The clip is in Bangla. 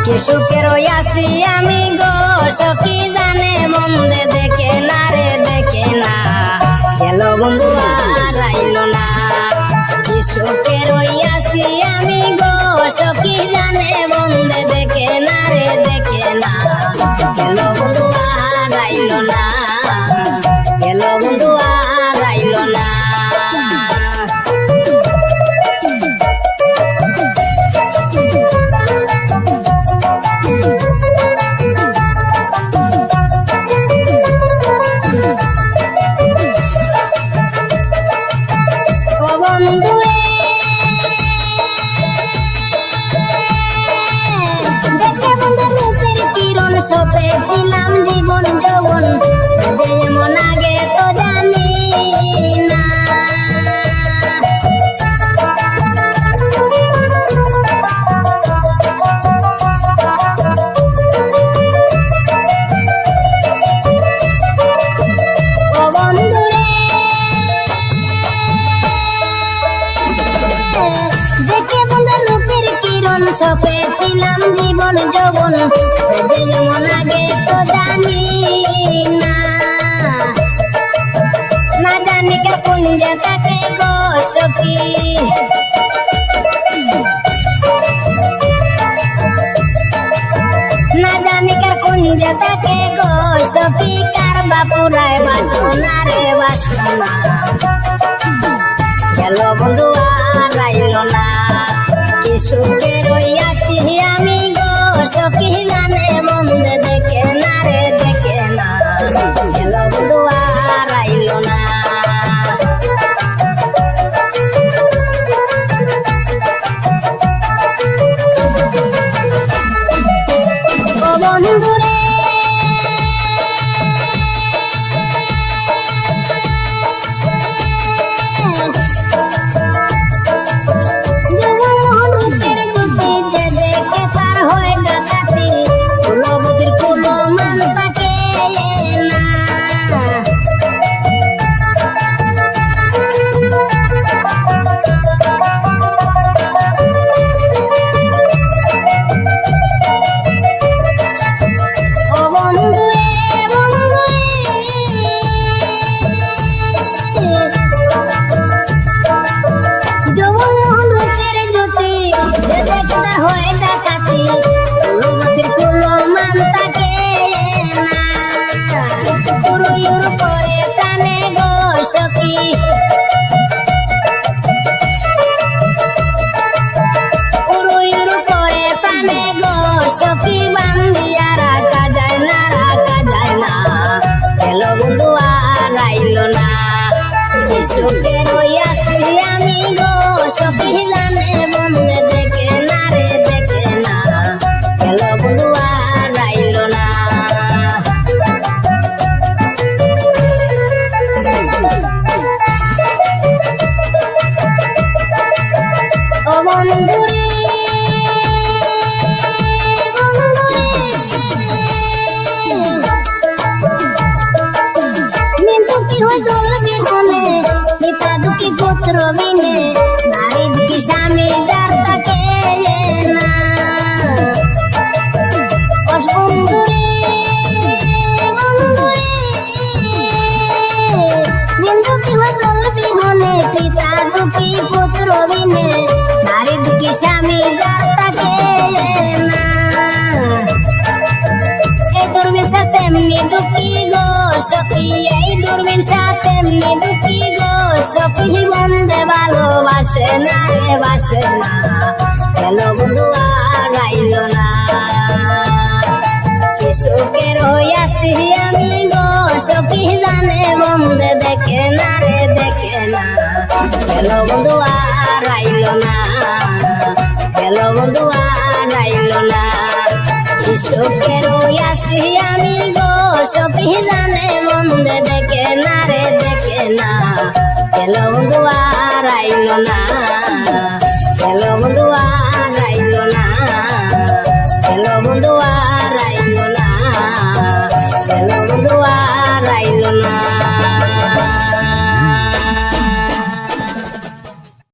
কি সুখে রইয়াছি আমি গো সখী জানে বন্ধে দেখে না রে দেখে না গেল বন্ধু আর আইলো না কি সুখে রইয়াছি আমি গো সখী জানে বন্ধে দেখে না রে দেখে না গেল বন্ধু আর আইলো না গেল বন্ধু আর আইলো না সপেছিলাম জীবন যৌবন যেমন আগে তো জানি না ও বন্ধুরে দেখে বন্ধুর রূপের কিরণ সপেছিলাম জীবন যৌবন যেমন আগে তো জানি না না জানি কে কোন জায়গাতে গো সখী না জানি কে কোন জায়গাতে গো সখী কার বাপুরায় বাসনা রে বাসনা গেল বন্ধু আর আইলো না কি সুখে রইয়াছি আমি গো সখী জানে বন্ধে দেখে না রে দেখে না গেল বন্ধু আর আইলো না ও বন্ধুরে সখী উড়ুইর পরে প্রাণে গো সখী বান্ধিয়া রাখা যায় না গেল বন্ধু আর আইলো না কি সুখে রইয়াছি আমি গো সখী জানে বন্ধে দেখে না রে দেখে না গেল বন্ধু আর আইলো না বন্ধুরে কিন্তু কি হয় জল বিহনে পিতা দুঃখী পুত্র বিনে নারী দুঃখী স্বামী যার তাকে না বন্ধুরে কিন্তু কি হয় জল বিহনে পিতা দুঃখী পুত্র বিনে নারী দুঃখী স্বামী যার তাকে না এই দুর্বিন সাথে এমনি দুঃখী গো সখী এই দুর্বিন সাথে এমনি দুঃখী গো সখী বন্ধে ভালোবাসে না রে বাসে না গেল বন্ধু আর আইলো না কি সুখে রইয়াছি আমি গো সখী জানে বন্ধে দেখে না রে দেখে না গেল বন্ধু আর আইলো না গেল বন্ধু আর আইলো না কি সুখে রইয়াছি আমি গো সখী জানে বন্ধে দেখে না রে দেখে না গেল বন্ধু আর আইলো না